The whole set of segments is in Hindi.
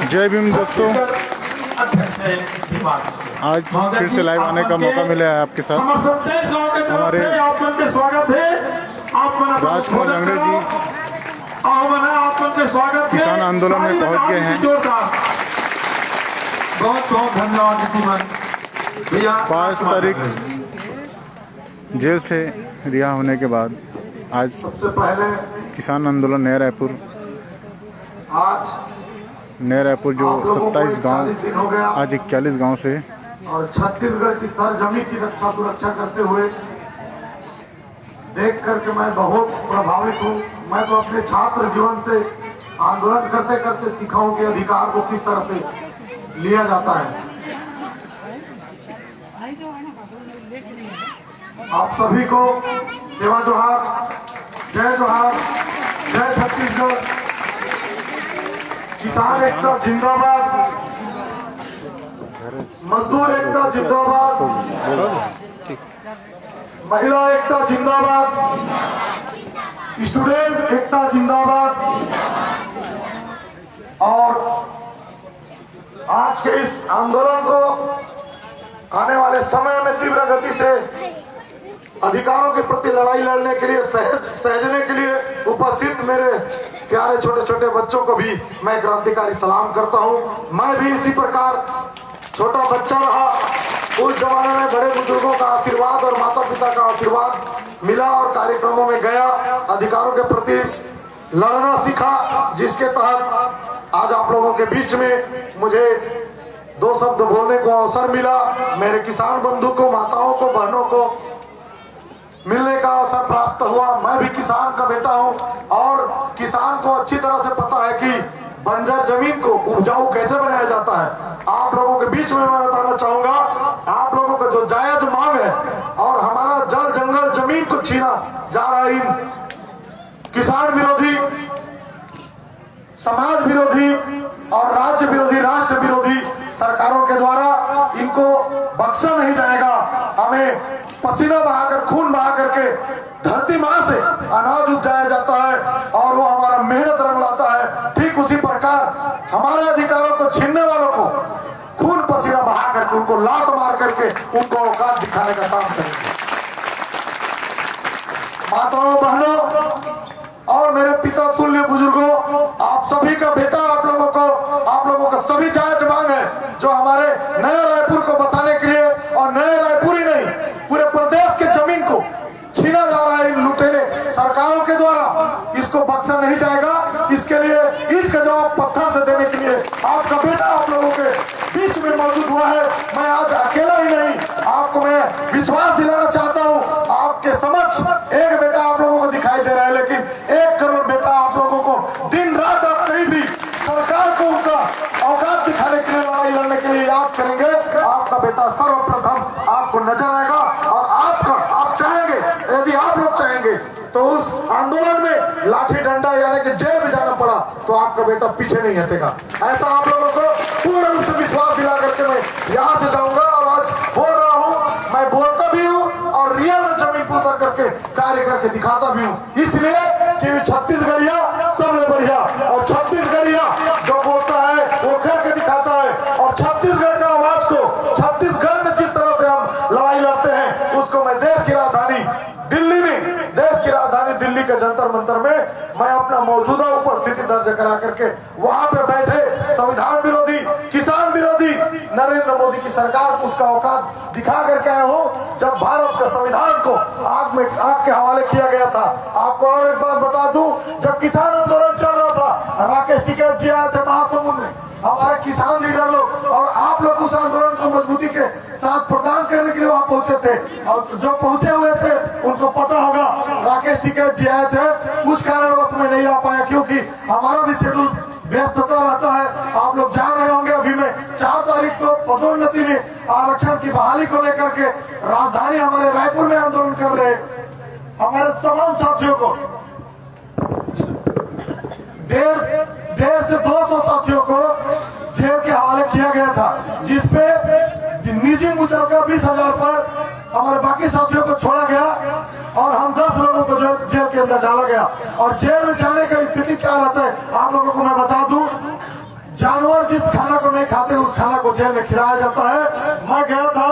जय भीम दोस्तों, आज फिर से लाइव आने का मौका मिला है आपके साथ। हमारे राजकुमार लंगड़े जी किसान आंदोलन में पहुंच गए हैं। बहुत बहुत धन्यवाद। 5 तारीख जेल से रिहा होने के बाद आज सबसे पहले किसान आंदोलन नया रायपुर जो 27 गांव, आज 41 गांव से और छत्तीसगढ़ की सरजमी की रक्षा सुरक्षा करते हुए देख करके मैं बहुत प्रभावित हूँ। मैं तो अपने छात्र जीवन से आंदोलन करते करते सीखा हूँ कि अधिकार को किस तरह से लिया जाता है। आप सभी को सेवा जोहार, जय छत्तीसगढ़। किसान एकता जिंदाबाद, मजदूर एकता जिंदाबाद, महिला एकता जिंदाबाद, स्टूडेंट एकता जिंदाबाद। और आज के इस आंदोलन को आने वाले समय में तीव्र गति से अधिकारों के प्रति लड़ाई लड़ने के लिए, सहजने के लिए उपस्थित मेरे प्यारे छोटे छोटे बच्चों को भी मैं क्रांतिकारी सलाम करता हूं। मैं भी इसी प्रकार छोटा बच्चा रहा, उस जमाने में बड़े बुजुर्गों का आशीर्वाद और माता पिता का आशीर्वाद मिला और कार्यक्रमों में गया, अधिकारों के प्रति लड़ना सीखा, जिसके तहत आज आप लोगों के बीच में मुझे 2 शब्द बोलने को अवसर मिला। मेरे किसान बंधु को, माताओं को, बहनों को मिलने का अवसर प्राप्त हुआ। मैं भी किसान का बेटा हूं और किसान को अच्छी तरह से पता है कि बंजर जमीन को उपजाऊ कैसे बनाया जाता है। आप लोगों के बीच में मैं बताना चाहूंगा, आप लोगों का जो जायज मांग है और हमारा जल जंगल जमीन को छीना जा रहा है, इन किसान विरोधी, समाज विरोधी और राज्य विरोधी, राष्ट्र विरोधी सरकारों के द्वारा इनको बख्शा नहीं जाएगा। हमें पसीना बहाकर, खून बहा करके धरती मां से अनाज उपजाया जाता है और वो हमारा मेहनत रंग लाता है। ठीक उसी प्रकार हमारे अधिकारों को छीनने वालों को खून पसीना बहा करके, उनको लात मार करके उनको औकात दिखाने का काम करेंगे। माताओं, बहनों और मेरे पिता तुल्य बुजुर्गों, आप सभी का बेटा, आप लोगों का सभी जायज मांग है जो हमारे नए रायपुर को बसाने के लिए, और नए रायपुर ही नहीं पूरे प्रदेश के जमीन को छीना जा रहा है इन लुटेरे सरकारों के द्वारा, इसको बख्शा नहीं जाएगा। इसके लिए ईंट का जवाब पत्थर से देने के लिए आपका बेटा आप लोगों के बीच में मौजूद हुआ है। मैं आज अकेला ही नहीं, आपको मैं विश्वास दिलाना चाहता हूँ, आपके समक्ष एक बेटा आप लोगों को दिखाई दे रहा है, लेकिन 1 करोड़ बेटा आप लोगों को दिन रात आप कहीं भी सरकार को उनका औकात दिखाने के लिए, लड़ाई लड़ने के लिए याद करेंगे। आपका बेटा सर्वप्रथम आपको नजर आएगा और आप चाहेंगे, यदि आप लोग चाहेंगे तो उस आंदोलन में लाठी डंडा यानी कि जेल में जाना पड़ा तो आपका बेटा पीछे नहीं हटेगा। ऐसा आप लोगों को पूर्ण रूप से विश्वास दिला करके मैं यहाँ से जाऊंगा और आज बोल रहा हूँ। मैं बोलता भी हूँ और रियल में जमीन पर उतर करके कार्य करके दिखाता भी हूँ, इसलिए कि छत्तीसगढ़िया सबसे बढ़िया, और छत्तीसगढ़िया जो बोलता है वो करके दिखाता है। और छत्तीसगढ़ का आवाज को, छत्तीसगढ़ में जिस तरह से हम लड़ाई लड़ते हैं, उसको मैं देश की राजधानी दिल्ली में, देश की राजधानी दिल्ली के जंतर मंतर में मैं अपना मौजूदा उपस्थिति दर्ज करा करके वहां पे बैठे संविधान विरोधी, किसान विरोधी नरेंद्र मोदी की सरकार को उसका औकात दिखा करके आया हूं। जब भारत का संविधान को आग के हवाले किया गया था, आपको और एक बात बता दूं, जब किसान आंदोलन चल रहा था, राकेश टिकैत जी आए थे महासमुंद में, हमारे किसान लीडर लोग, और आप लोग उस आंदोलन को मजबूती के साथ प्रदान करने के लिए वहां पहुंचे थे। और जो पहुंचे हुए थे उनको पता होगा, राकेश टिकैत जी आए थे, कुछ कारणवश में नहीं आ पाया क्योंकि हमारा भी शेड्यूल व्यस्तता रहता है। आप लोग जान रहे होंगे, अभी मैं 4 तारीख को पदोन्नति में आरक्षण की बहाली को लेकर के राजधानी हमारे रायपुर में आंदोलन कर रहे हमारे तमाम साथियों को, 150 से 200 साथियों को जेल के हवाले किया गया था, जिसपे निजी मुचलका 20,000 पर हमारे बाकी साथियों को छोड़ा गया और हम 10 लोगों को जेल के अंदर डाला गया। और जेल में जाने का स्थिति क्या रहता है आप लोगों को मैं बता दूं, जानवर जिस खाते उस खाना को जेल में खिलाया जाता है। मैं गया था,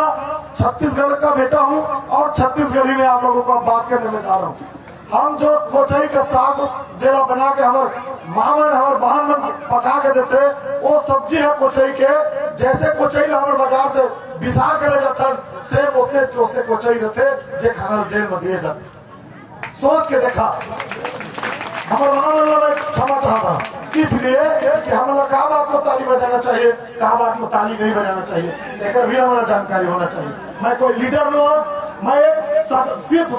छत्तीसगढ़ का बेटा हूँ और छत्तीसगढ़ी में आप लोगों को बात करने में जा रहा हूँ। हम जो कोचई का साग जेला बना के हमारे मामन हमारे बहन में पका के देते, वो सब्जी है कोचई के। जैसे कोचई हमारे बाजार से बिसा के ले जाते सेम उतने कोचई रहते जे खाना जेल में दिए जाते। सोच के देखा हमारे मामन में क्षमा चाहता इसलिए कि हम लोग कहा बात को ताली बजाना चाहिए, कहा बात को ताली नहीं बजाना चाहिए, एक भी हमारा जानकारी होना चाहिए। मैं कोई लीडर नहीं हूँ, मैं एक सिर्फ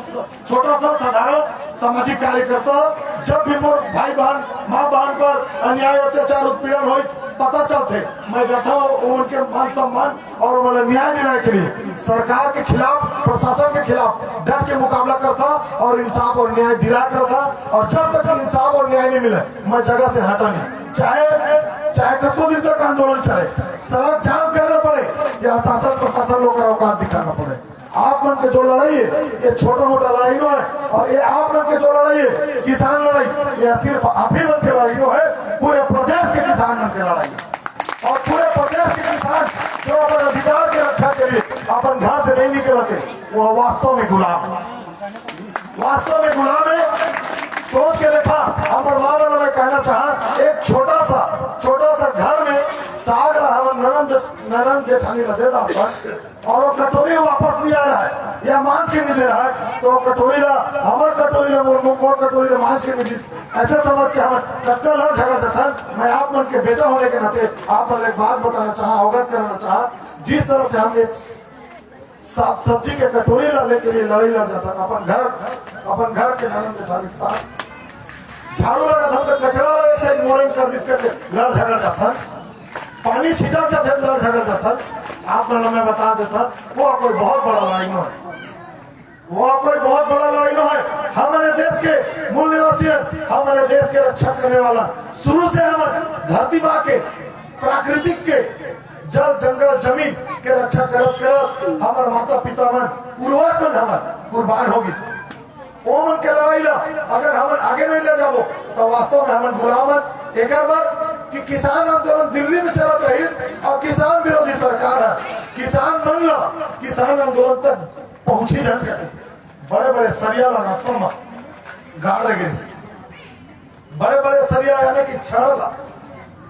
छोटा सा साधारण सामाजिक कार्यकर्ता। जब भी मोर भाई बहन माँ बहन पर अन्याय अत्याचार उत्पीड़न हो पता चलते, मैं जाता हूँ उनके मान सम्मान और मतलब न्याय दिलाने के लिए सरकार के खिलाफ, प्रशासन के खिलाफ डट के मुकाबला करता और इंसाफ और न्याय दिला करता। और जब तक इंसाफ और न्याय नहीं मिले मैं जगह से हटा नहीं, चाहे कितने दिन तक आंदोलन चले, सड़क जाम करना पड़े या शासन प्रशासन लोग का औकात दिखाना पड़े। आप मन के जो लड़ाई है ये छोटा मोटा लड़ाई नो है, और ये आप मन के जो लड़ाई है किसान लड़ाई, ये सिर्फ आप ही मन के लड़ाई नो है, पूरे प्रदेश के किसान मन के लड़ाई है। और पूरे प्रदेश के किसान जो अपने अधिकार की रक्षा के लिए अपन घर से नहीं निकलते, वो वास्तव में गुलाम है, वास्तव में गुलाम है। सोच के देखा हमारे माँ वाला मैं कहना चाह, एक छोटा सा घर में साग हम नरम जेठानी दे और वो कटोरी वापस नहीं आ रहा है या मांस के नहीं दे रहा है, तो कटोरी हमार कटोरी मोर कटोरी मांस के नहीं, ऐसे समझ के हम कत्ल लड़ झगड़ जाता। मैं आप मन के बेटा होने के नाते आप मन एक बात बताना चाह, अवगत कराना चाह, जिस तरह से हम एक सब्जी के कटोरी लाने के लिए लड़ाई लड़ जाता, अपन घर के नरम जेठानी के साथ झाड़ू लगा था तो कचरा एक साइड मोरिंग कर दिस करके लड़ झगड़ जाता, पानी छिटा जाता लड़ झगड़ जाता। आप लोगों में बता देता वो कोई बहुत बड़ा लड़ाई है, वो कोई बहुत बड़ा लड़ाई है। हमारे देश के मूल निवासी है, हमारे देश के रक्षा करने वाला, शुरू से हम धरती माँ के प्राकृतिक के जल जंगल जमीन के रक्षा करत हमारे माता पिता मन पूर्वज मन हमारे कुर्बान होगी। वो मन के लड़ाई ला अगर हम आगे नहीं ले जाबो तो वास्तव में हम गुलाम एक बार कि किसान आंदोलन दिल्ली में चलत रही और किसान विरोधी सरकार है, किसान आंदोलन तक पहुंची जाने बड़े बड़े सरिया रास्तों में गाड़ गिर, बड़े बड़े सरिया यानी कि छड़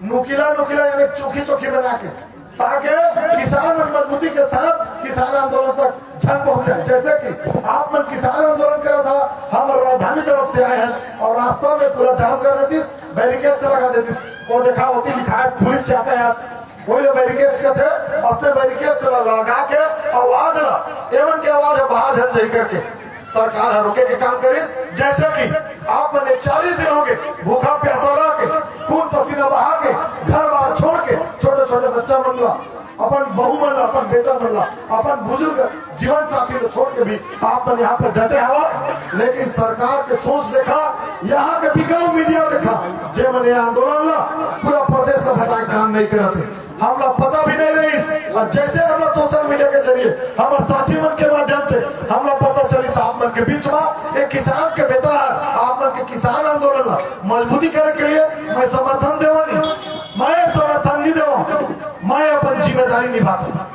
नुकीला यानी चोखी बना के, ताकि किसान मजबूती के साथ किसान आंदोलन तक जन पहुंचे। जैसे कि आप मन किसान आंदोलन कर रहा था, हम राजधानी तरफ से आए हैं और रास्ता में पूरा जाम कर देती, बैरिकेड से लगा देती, वो देखा होती लिखा है पुलिस यातायात, वही लोग बैरिकेड के थे, अपने बैरिकेड से लगा के आवाज ला एवं की आवाज बाहर झन जाई करके सरकार रोके के काम करे। जैसे कि आप मैंने 40 दिन हो गए भूखा प्यासा रह के खून पसीना बहा के घर बार छोड़ के छोटे छोटे बच्चा मन ला, अपन बहू मन ला, अपन बेटा मन ला, अपन बुजुर्ग जीवन साथी को छोड़ के भी आप मन यहाँ पे डटे हवा। लेकिन सरकार के सोच देखा, यहाँ के बिकाऊ मीडिया देखा, जे मन आंदोलन ला पूरा प्रदेश का भटा काम नहीं करते, हम लोग पता भी नहीं रही। और जैसे हम लोग सोशल मीडिया के जरिए हमारे साथी मन के माध्यम से हम लोग पता चली आप मन के बीच में एक किसान के बेटा है, आप मन के किसान आंदोलन मजबूती करने के लिए मैं समर्थन देवा नहीं, मैं समर्थन नहीं देवा, मैं अपन जिम्मेदारी निभाता,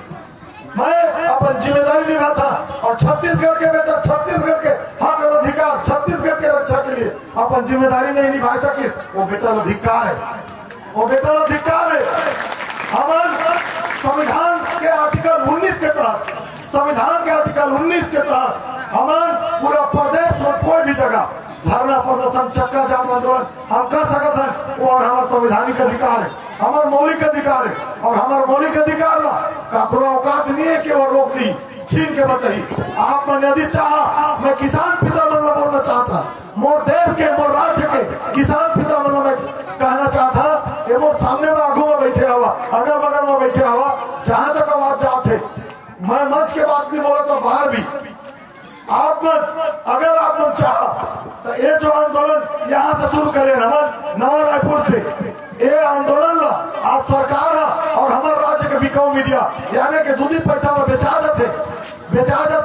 मैं अपन जिम्मेदारी निभाता। और छत्तीसगढ़ के बेटा छत्तीसगढ़ के हक और अधिकार, छत्तीसगढ़ के रक्षा के लिए अपन जिम्मेदारी नहीं निभा सकी, वो बेटा अधिकार है, वो बेटा अधिकार है। हमारे संविधान के आर्टिकल 19 के तहत, संविधान के आर्टिकल 19 के तहत हमारे पूरा प्रदेश में कोई भी जगह धरना प्रदर्शन चक्का जाम आंदोलन हम कर सकते हैं, वो और हमारा संवैधानिक अधिकार है, हमारा मौलिक अधिकार है। और हमारा मौलिक अधिकार ना काकरो औकात नहीं है कि वो रोक दी छीन के बताई। आप मैंने यदि चाहा, मैं किसान पिता मन बोलना चाहता, मोर देश के मोर राज्य के किसान पिता मन में कहना चाहता कि मोर सामने में आगू में बैठे हवा, अगल बगल में बैठे हवा, जहां तक आवाज जाते, मैं मंच के बात नहीं बोला तो बाहर भी आप मन अगर आप मन चाह तो ये जो आंदोलन यहाँ से शुरू करे नमन नवा रायपुर से, ये आंदोलन ला आज सरकार और हमारे राज्य के बिकाऊ मीडिया यानी कि दूधी पैसा में बेचा जाते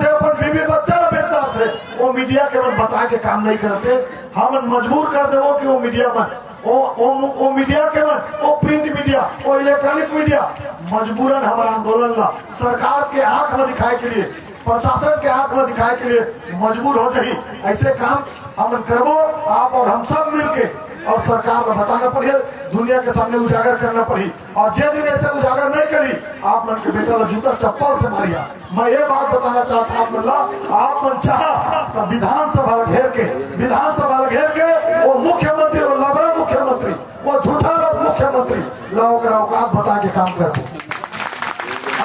अपन बीबी बच्चा ना बेचता थे, वो मीडिया के मन बता के काम नहीं करते, हम मजबूर कर दे कि वो मीडिया मन वो मीडिया के मन वो प्रिंट मीडिया वो इलेक्ट्रॉनिक मीडिया मजबूरन हमारा आंदोलन ला सरकार के आंख में दिखाए के लिए, प्रशासन के आंख में दिखाए के लिए मजबूर हो जाही। ऐसे काम हम करबो आप और हम सब मिलके, और सरकार को बताना पड़ी, दुनिया के सामने उजागर करना पड़ी। और जे दिन ऐसे उजागर नहीं करी आप मन के बेटा ला जूता चप्पल से मारिया। मैं ये बात बताना चाहता आप मन चाह तो विधानसभा घेर के वो मुख्यमंत्री और लबरा मुख्यमंत्री, वो झूठा लोग मुख्यमंत्री लाओ कर औकात बता के काम कर।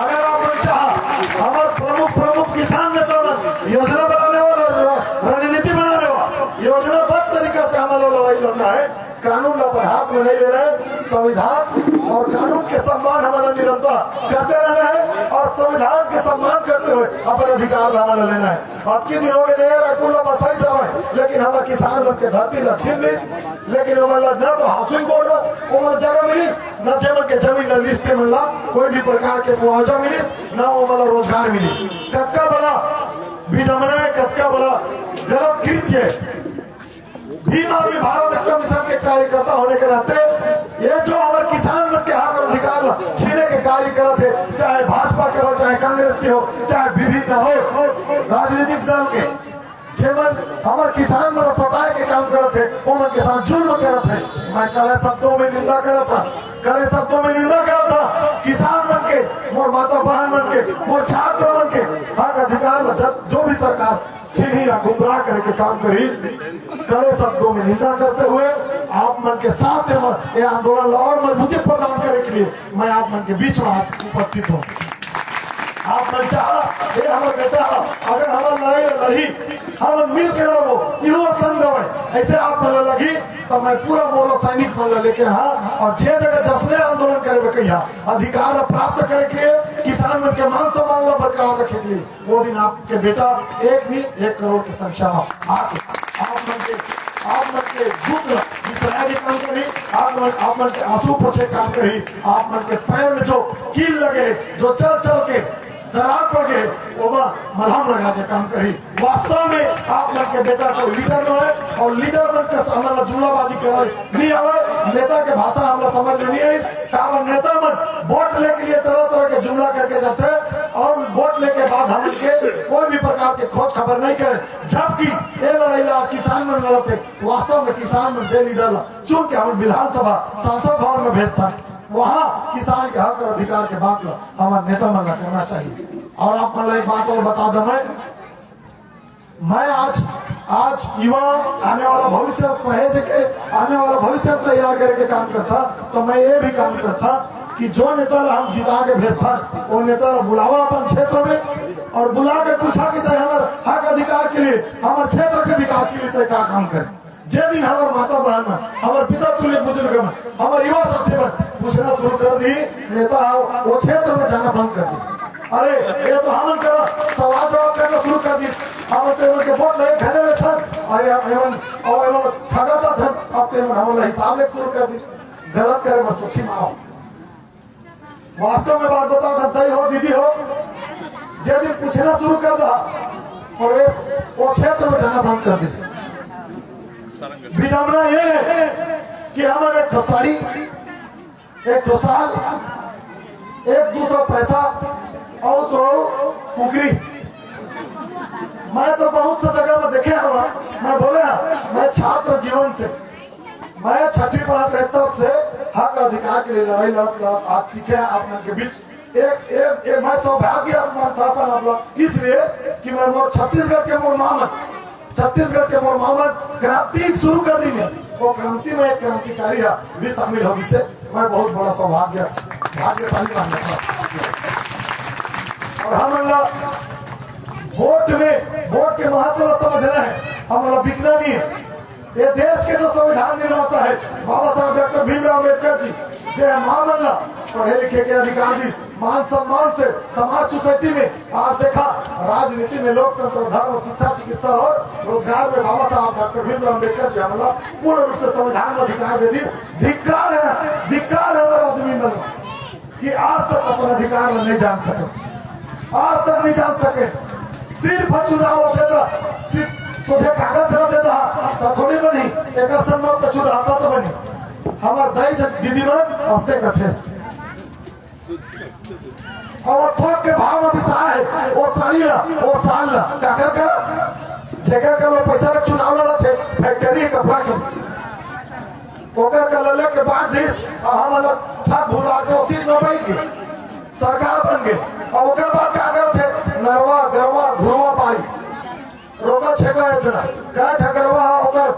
अगर आप चाह हमारे प्रमुख किसान नेता योजना बनाने वाला, रणनीति बनाने वाला, योजनाबद्ध तरीका से हमारा लड़ाई लड़ना है। कानून पर हाथ में नहीं लेना है, संविधान और कानून के सम्मान हमारा निरंतर करते रहना है, और संविधान के सम्मान करते हुए अपने अधिकार हमारा लेना है। अब के दिन हो गए नया रायपुर बसाई सब है, लेकिन हमारे किसान बन के धरती ला छीन ली, लेकिन न तो हाउसिंग बोर्ड में वो जगह मिली, न जेमन के जमीन लिस्ते में ला कोई भी प्रकार के मुआवजा मिली, न वो रोजगार मिली। कतका बड़ा विडम्बना है, कतका बड़ा गलत कृत्य है। भीम आर्मी भारत एकता मिशन के कार्यकर्ता होने के नाते ये जो हमारे किसान मन के हक और अधिकार छीने के कार्य करते थे, चाहे भाजपा के हो, चाहे कांग्रेस के हो, चाहे विभिन्न हो राजनीतिक दल के, जेमन हमारे किसान मन सताए के काम करते थे, उन के साथ जुल्म करते थे। मैं कड़े शब्दों में निंदा करा था किसान मन के, मोर माता बहन मन के, मोर छात्र मन के हक अधिकार जो भी सरकार छीनी या गुमराह करके काम करी, कड़े शब्दों में निंदा करते हुए आप मन के साथ ये आंदोलन और मजबूती प्रदान करने के लिए मैं आप मन के बीच में उपस्थित हूँ। आप मन चाह ये हमारे बेटा अगर हमारे लड़ाई लड़ी हम मिल के लड़ो, युवा संघ ऐसे आप मन लगी तो मैं पूरा मोरो सैनिक मन लेके हाँ, और जे जगह जसने आंदोलन करे कहिया अधिकार प्राप्त करे के लिए, किसान मन के मान सम्मान ला बरकरार रखे के लिए, वो दिन आपके बेटा एक नहीं 1 करोड़ की संख्या में आके आप मन के दुख काम करी, आप मन के आंसू पोछे काम करी, आप मन के पैर में जो कील लगे, जो चल के दरार पड़ गए, वो मलहम लगा के काम करी। वास्तव में आप मन के बेटा को लीडर न है, और लीडर मन के हमारा जुमलाबाजी करे नहीं आवे, नेता के भाषा हमारा समझ में नहीं आई। नेता मन वोट लेके लिए तरह के जुमला करके जाते हैं, और वोट लेके बाद हम के कोई भी प्रकार के खोज खबर नहीं करे, जबकि ये लड़ाई आज किसान मन लड़ते। वास्तव में किसान मन जे लीडर चुन के हम विधानसभा संसद भवन में भेजता, वहाँ किसान के हक और अधिकार के बात हमारे नेता मन करना चाहिए। और आप मन एक बात और बता दो, मैं आज युवा आने वाला भविष्य सहेज के आने वाला भविष्य तैयार करके काम करता, तो मैं ये भी काम करता कि जो नेता हम जिता के भेजता, वो नेता बुलावा अपन क्षेत्र में और बुला के पूछा कि हमारे हक अधिकार के लिए, हमारे क्षेत्र के विकास के लिए क्या काम करे। जे दिन हमारे माता बहन में, हमारे पिता तुल्य बुजुर्ग में, हमारे युवा साथी में पूछना शुरू कर दी, नेता वो क्षेत्र में जाना बंद कर दी। अरे ये तो हम सवाल जवाब करना शुरू कर दी, हम के वोट नहीं खेले था और ठगाता था, अब हमारा हिसाब ले शुरू कर दी। गलत करे मैं सोची में आओ, वास्तव में बात बता दई हो दीदी हो, जे दिन पूछना शुरू कर दा और वो क्षेत्र में जाना बंद कर दी। विडम्बना ये है कि हमारे एक साड़ी, एक साल, 1-200 पैसा और तो पुकरी। मैं तो बहुत सा जगह में देखे हुआ, मैं बोले मैं छात्र जीवन से, मैं 6वीं पढ़ाते तब से हक अधिकार के लिए लड़ाई लड़त आज सीखे आप के बीच। एक मैं सौभाग्य मानता अपन आप लोग, इसलिए कि मैं मोर छत्तीसगढ़ के मोर मामन क्रांति शुरू कर दी, वो क्रांति में एक क्रांतिकारी भी शामिल होगी से मैं बहुत बड़ा भाग्यशाली मानता। और हम वोट के महत्व समझना है, हमारा बिकना नहीं है। ये देश के जो संविधान निर्माता है बाबा साहब डॉक्टर भीमराव अम्बेडकर जी, जय मामला पढ़े लिखे के अधिकार दी, मान सम्मान से समाज सोसाइटी में आज देखा राजनीति में लोकतंत्र, धर्म, शिक्षा, चिकित्सा और रोजगार में बाबा साहब डॉक्टर भीमराव अम्बेडकर जी हमला पूर्ण रूप से संविधान में अधिकार दे दी। धिक्कार है हमारे आदमी में कि आज तक अपना अधिकार नहीं जान सके, आज तक नहीं जान सके। सिर्फ चुनाव होते तो तुझे कागज रह देता तो थोड़ी बनी, एक संभव तो चुनाव तो बनी। हमारे दई दीदी मन हंसते कथे जेकर का लोग पैसा के चुनाव लड़ा थे फैक्ट्री कपड़ा की ओकर का लले के बाद भी हम अलग ठा भुला के उसी में बैठ गए सरकार बन गए और ओकर बाद क्या करते नरवा गरवा घुरवा पारी रोका छेका योजना क्या ठगरवा ओकर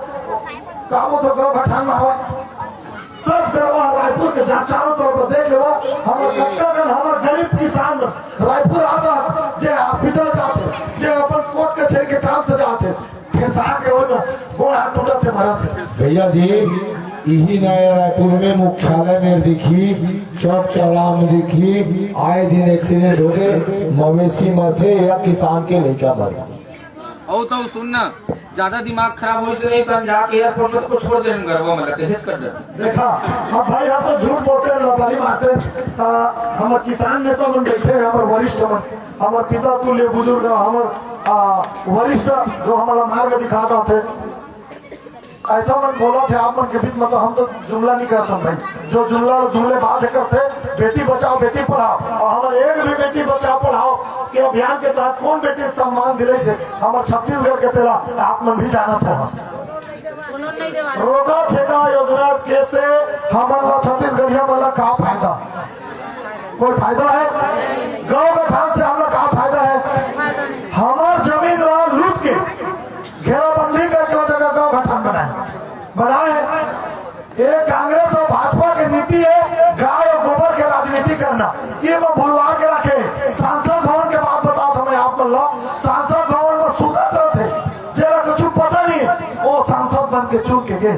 काबू तो गौ भठान में हवा सब गरवा रायपुर के जहाँ चारों तरफ देख लेवा हमारे कक्कागन हमारे गरीब किसान रायपुर आता जे हॉस्पिटल जाते जे अपन कोर्ट कचहरी के काम से जाते फेसा के हो गोड़ हाथ टूटा से मरा थे भैया जी यही नया रायपुर में मुख्यालय में देखी चौक चौराहा में देखी आए दिन एक्सीडेंट हो गए मवेशी मथे या किसान के लेकर मर और तो सुनना ज्यादा दिमाग खराब हो इसलिए तो हम जाके एयरपोर्ट में को छोड़ देंगे गरबा में कैसे कर दे देखा अब भाई हम तो झूठ बोलते हैं लबारी मारते हमारे किसान नेता मन बैठे हैं हमारे वरिष्ठ मन हमारे पिता तुल्य बुजुर्ग हमारे वरिष्ठ जो हमारा मार्ग दिखाता थे ऐसा मन बोला थे आप मन के बीच में तो हम तो जुमला नहीं करते भाई जो जुमले बात करते बेटी बचाओ बेटी पढ़ाओ और हमारे एक भी बेटी बचाओ पढ़ाओ के अभियान के तहत कौन बेटी सम्मान दिले से हमारे छत्तीसगढ़ के तेरा आप मन भी जाना था रोका छेका योजना कैसे हमारा छत्तीसगढ़िया वाला का फायदा कोई फायदा है गाँव का धान से हमारा का फायदा है हमार जमीन ला लूट के घेराबंदी करके जगह गाँव गठन बनाए ये कांग्रेस और भाजपा की नीति है गाय और गोबर के राजनीति करना ये वो भुलवा के रखे सांसद भवन के बात बता था मैं आप बोल सांसद भवन में स्वतंत्र थे जरा कुछ पता नहीं वो सांसद बन के चुन के गए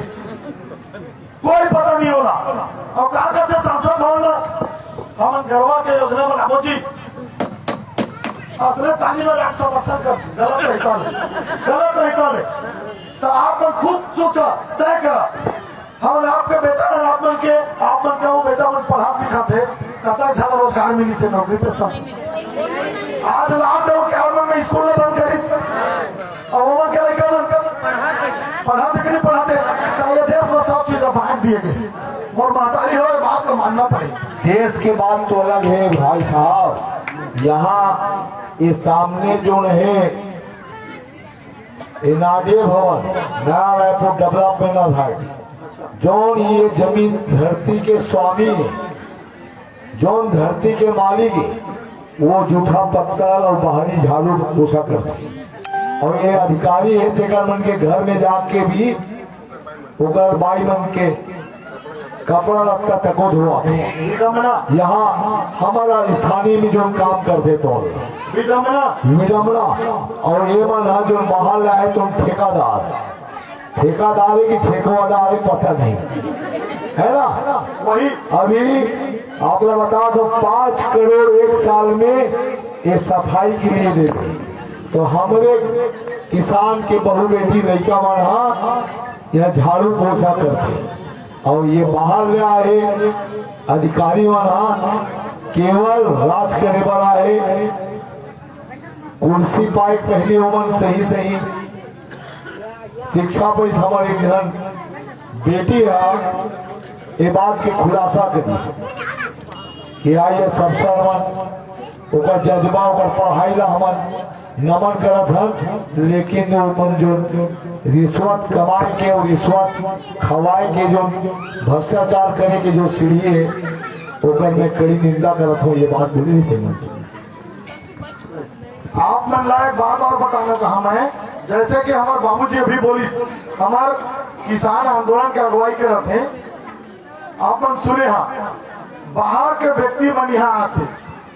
कोई पता नहीं होला और कहा करते सांसद भवन में हम गरवा के योजना में लाभो जी असले तानी में लाख समर्थन कर गलत रहता है तो आप खुद सोचा तय करा हम आपके बेटा आप मन का वो बेटा मन पढ़ा लिखाते कहता है ज्यादा रोजगार मिली से नौकरी पे सब आज लॉकडाउन के मन में स्कूल में बंद करी और वो मन के लड़का मन पढ़ाते कि नहीं पढ़ाते तो ये देश में सब चीजें बांट दिए गए और महतारी हो बात को मानना पड़े देश के बात तो अलग है भाई साहब यहाँ ये सामने जो है नाडे भवन नया रायपुर डेवलपमेंट अथॉरिटी जौन ये जमीन धरती के स्वामी है जौन धरती के मालिक है वो जूठा पत्थर और बाहरी झाड़ू पोछा करते और ये अधिकारी है तेकर मन के घर में जाके भी ओकर बाई मन के कपड़ा रखता तको धोआ यहाँ हमारा स्थानीय में जो काम करते तो विडम्बना और ये मना जो बाहर लाए तुम ठेकेदार है कि ठेकेदार है पता नहीं है ना वही अभी आप लोग बता दो 5 करोड़ एक साल में ये सफाई के लिए दे दे तो हमारे किसान के बहु बेटी लड़का मना यह झाड़ू पोछा करते और ये बाहर ले आए अधिकारी मना केवल राज करे वाला है कुर्सी पाए पहली उमन सही शिक्षा पर हमारे जन बेटी है ये बात के खुलासा करी कि आइए सब सरमन ओकर जज्बा ओकर पढ़ाई ला हमन नमन करत हन लेकिन जो रिश्वत कमाए के और रिश्वत खवाए के जो भ्रष्टाचार करे के जो सीढ़ी है ओकर में कड़ी निंदा करत हो ये बात बोली नहीं समझ आप मन लायक बात और बताना चाहा मैं जैसे कि हमारे बाबूजी अभी बोली हमार किसान आंदोलन के अगुवाई के रहते आप मन सुने हाँ बाहर के व्यक्ति मन यहाँ आते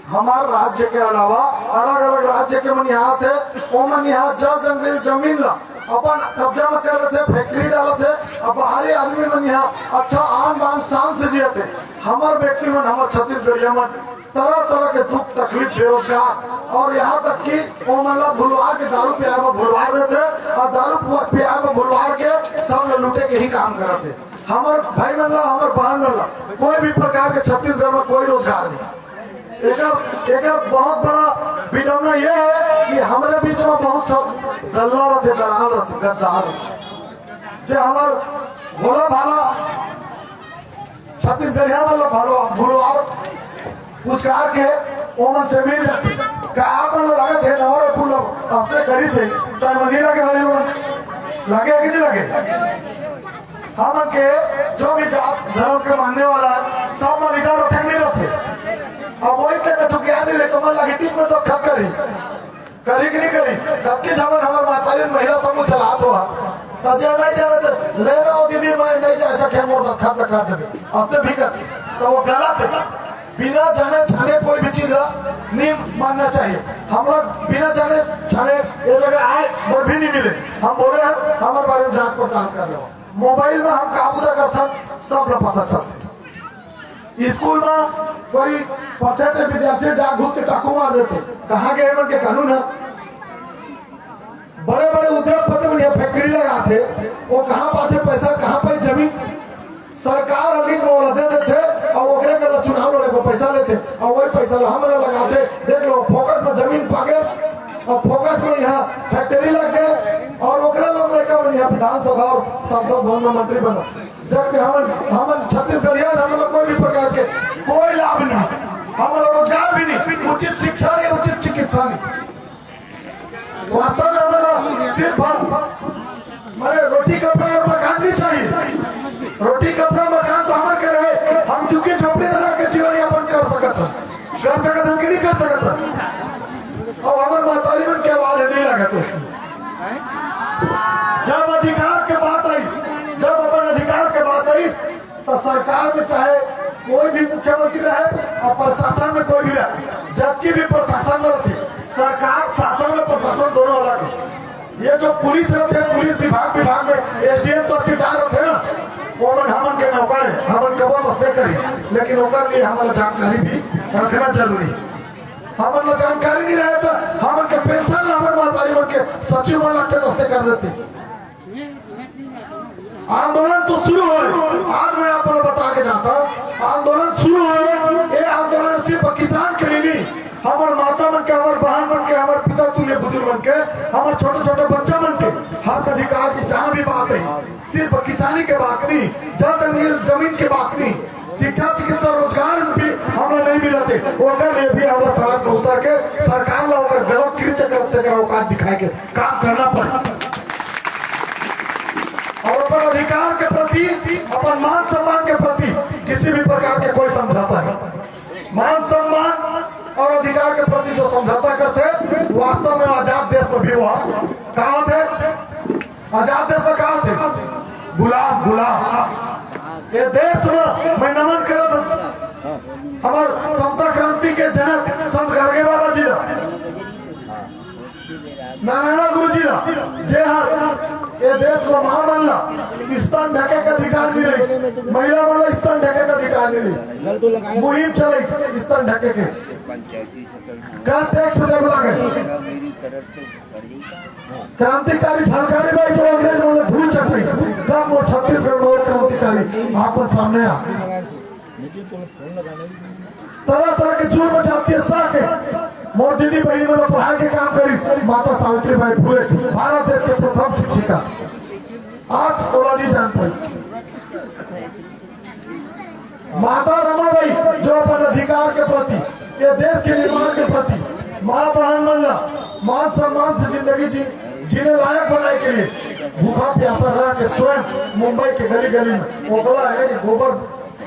हमारे राज्य के अलावा अलग अलग राज्य के मन यहाँ आते वो मन यहाँ जंगल जमीन ला अपन कब्जा में कर लेते फैक्ट्री डालते अब बाहरी आदमी मन यहाँ अच्छा आन बान शान से जियते हमारे व्यक्ति मन हमारे छत्तीसगढ़िया मन तरह तरह के दुख तकलीफ बेरोजगार और यहाँ तक कि वो मतलब भुलवार के दारू पिया में भुलवार देते और दारू पिया में भुलवार के सब लूटे के ही काम करते हमारे भाई मल्ला हमारे बहन मल्ला कोई भी प्रकार के छत्तीसगढ़ में कोई रोजगार नहीं एक बहुत बड़ा विडम्बना यह है कि हमारे बीच में बहुत सब दल्ला रहते दलाल रहते गद्दार जो हमार भोला भाला छत्तीसगढ़िया वाला भालो भुलवार पुचकार के ओमन से मिल जाते का आप लगा थे नवरे पुल हफ्ते करी से टाइम नहीं लगे भाई लगे कि नहीं लगे हम के जो भी जात धर्म के मानने वाला है सब मन इधर रखे नहीं रखे अब वही तक जो ज्ञान नहीं रहे तो मन लगे 3 मिनट खत करी कि नहीं करी कब के जमन हमारे मातारी महिला समूह चलात हुआ तजे नहीं जाना लेना हो दीदी मैं नहीं जा सके मोर खत लगा देवे अपने भी करती तो वो गलत है बिना जाने छाने कोई भी चीज नहीं मानना चाहिए हम लोग बिना जाने छाने ये जगह आए और भी नहीं मिले हम बोले हैं हमारे बारे में जांच पड़ताल कर लो मोबाइल में हम काबूजा करता सब लोग पता चलते स्कूल में कोई पढ़ते थे विद्यार्थी जा घुस के चाकू मार देते कहाँ के एमन के कानून है बड़े बड़े उद्योगपति में फैक्ट्री लगाते वो कहाँ पाते पैसा कहाँ पे जमीन सरकार लीज में दे देते और ओकरे के चुनाव लड़े पर पैसा लेते और वही पैसा हमारे लगाते देख लो फोकट में जमीन पागे और फोकट में यहाँ फैक्ट्री लग गए और ओकरे लोग लड़का बन यहाँ विधानसभा और संसद भवन में मंत्री बना जबकि हम छत्तीसगढ़िया हम लोग कोई भी प्रकार के कोई लाभ नहीं हमारा रोजगार भी नहीं उचित शिक्षा नहीं उचित चिकित्सा नहीं वास्तव में हमारा सिर्फ हमारे रोटी कपड़ा और मकान नहीं चाहिए रोटी कपड़ा मकान तो हमारे के रहे हम चुके झोपड़ी में रह के जीवन यापन कर सकते कि नहीं कर सकते और हमारे महतारी में की आवाज नहीं लगे जब अधिकार के बात आई जब अपन अधिकार के बात आई तो सरकार में चाहे कोई भी मुख्यमंत्री रहे और प्रशासन में कोई भी रहे जबकि भी प्रशासन में रहती सरकार शासन और प्रशासन दोनों अलग है ये जो पुलिस रहते हैं पुलिस विभाग में एसडीएम तहसीलदार रहते ना वो हमन के नौकर है हमन कबो मस्ते करी लेकिन ओकर लिए हमारा जानकारी भी रखना जरूरी है हमन जानकारी नहीं रहे तो हमन के पेंशन हमारे महतारी मन के सचिव मन लगते मस्ते कर देते आंदोलन तो शुरू हो आज मैं आपको बता के जाता हूँ आंदोलन शुरू हो ये आंदोलन सिर्फ किसान के लिए नहीं हमारे माता मन के हमारे बहन मन के हमारे पिता तुल्य बुजुर्ग मन के हमारे छोटे छोटे बच्चा मन के हक अधिकार की जहाँ भी बात है सिर्फ किसानी के बात नहीं जल जमीन के बात नहीं शिक्षा चिकित्सा रोजगार भी हमें नहीं मिला थे ओकर लिए भी हमारा सड़क में उतर के सरकार ला होकर गलत कृत्य करते कर औकात दिखाए के काम करना पड़े और अपन अधिकार के प्रति अपन मान सम्मान के प्रति किसी भी प्रकार के कोई समझौता नहीं मान सम्मान और अधिकार के प्रति जो समझौता करते वास्तव में आजाद देश में भी हुआ कहाँ थे आजाद देश में कहाँ थे गुलाम ये देश में मैं नमन कर हमारे समता क्रांति के जनक संत गाडगे बाबा जी नारायण गुरु जी जे हाँ ये देश को महामल्ला स्तन ढके का अधिकार नहीं रही महिला वाला स्तन ढके का अधिकार नहीं रही मुहिम चले स्तन ढके के कर टैक्स देवला गए क्रांतिकारी झलकारी भाई जो अंग्रेज बोले भूल चुकी कब वो छत्तीसगढ़ में क्रांतिकारी आपन सामने आ तरह तरह के जुर्म मचाती है साके मोर दीदी बहनी में पढ़ाई के काम करी माता सावित्री बाई फुले भारत देश के प्रथम शिक्षिका आज थोड़ा नहीं जान पाई माता रमाबाई जो अपन अधिकार के प्रति ये देश के निर्माण के प्रति माँ बहन मल्ला मान सम्मान से जिंदगी जीने लायक बनाए के लिए भूखा प्यासा रह के स्वयं मुंबई के गली गली में ओकला है कि गोबर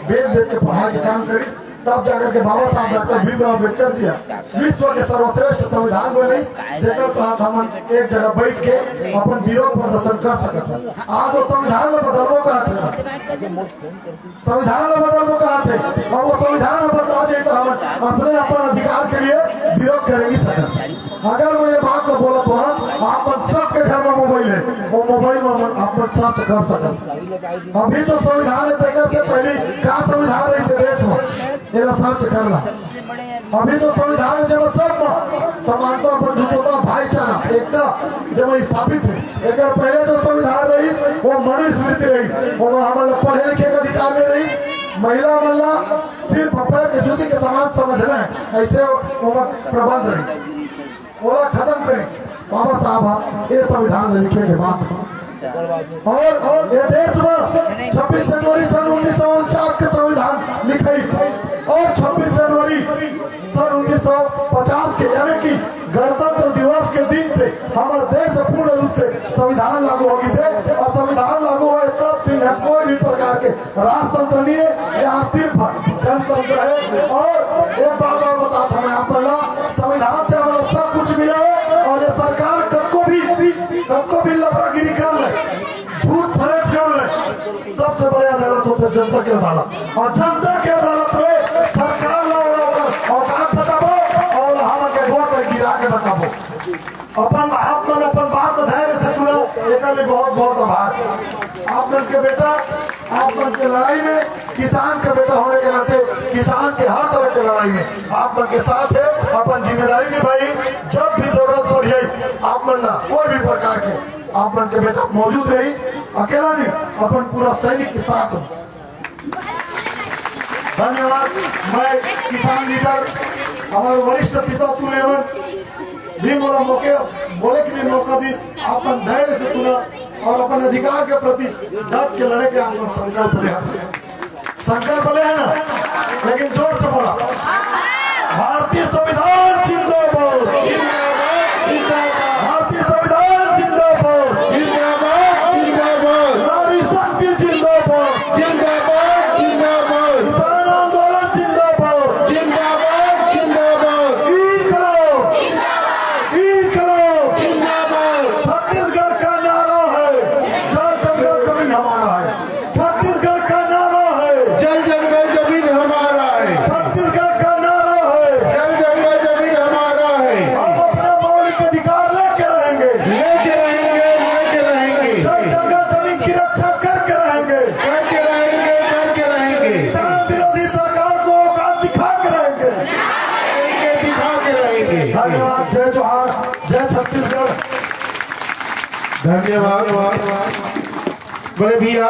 बेच के पढ़ाई के काम करी तब जाकर के बाबा साहब डॉक्टर भीमराव अम्बेडकर जी विश्व के सर्वश्रेष्ठ संविधान बने जेकर तहत हम एक जगह बैठ के अपन विरोध प्रदर्शन कर सकते आज वो संविधान में बदलवो कहा थे संविधान में बदलवो कहा थे और वो संविधान में बदला जाए तो हम अपने अपन अधिकार के लिए विरोध करेंगे सकते अगर मैं ये बात को बोला तो आप सबके घर में मोबाइल है वो मोबाइल में आप सर्च कर सकते अभी जो संविधान है देखकर पहले क्या संविधान रही से देश में ये सर्च करना अभी जो संविधान है जब सब समानता बंधुता भाईचारा एकता जब स्थापित है एक पहले जो संविधान रही वो मनुस्मृति रही वो हमारे पढ़े लिखे का अधिकार नहीं रही महिला मल्ला सिर्फ पैर के जूती के समान समझना है ऐसे प्रबंध रही ओला खत्म करी बाबा साहब ये संविधान लिखे के बाद और ये देश में 26 जनवरी सन 1949 के संविधान लिखे और 26 जनवरी सन 1950 के यानी कि गणतंत्र दिवस के दिन से हमारे देश पूर्ण संविधान लागू होगी से, और संविधान लागू हो तब चीज है। कोई भी प्रकार के राजतंत्र नहीं है, यहाँ सिर्फ जनतंत्र है। और एक बात और बताता मैं आप लोग, संविधान से हमें सब कुछ मिला है। और ये सरकार कब भी लफड़ागिरी कर ले, झूठ फरेब कर ले, सबसे बड़े अदालत होते जनता की अदालत। और जनता की अदालत में सरकार औकात बताबो और हम के वोट गिरा के बताबो। अपन बात धैर्य से सुनो, एक बहुत बहुत आभार। आप लोग के बेटा, आप लोग के लड़ाई में, किसान के बेटा होने के नाते किसान के हर तरह की लड़ाई में आप लोग के साथ है। अपन जिम्मेदारी निभाई, जब भी जरूरत पड़ी आप लोग ना कोई भी प्रकार के आप लोग के बेटा मौजूद रही, अकेला नहीं, अपन पूरा सैनिक के साथ। धन्यवाद। मैं किसान लीडर हमारे वरिष्ठ पिता तुल्यवन भी मोला मौके बोले के लिए मौका दी, अपन धैर्य से सुना और अपन अधिकार के प्रति डट के लड़े के अपन संकल्प ले है ना, लेकिन जोर से बोला भारतीय संविधान जिंदाबाद, भारतीय संविधान जिंदाबाद, नारी शक्ति जिंदाबाद, किसान आंदोलन जिंदाबाद, छत्तीसगढ़ का नारा है जल जंगल जमीन हमारा है, छत्तीसगढ़ का नारा है जल जंगल जमीन हमारा है, छत्तीसगढ़ का नारा है जल जंगल जमीन हमारा है। हम अपना मौलिक अधिकार लेके रहेंगे, जल जंगल जमीन की रक्षा करके रहेंगे, किसान विरोधी सरकार को औकात दिखा के रहेंगे। धन्यवाद। जय जोहार, जय छत्तीसगढ़। धन्यवाद। बड़े भैया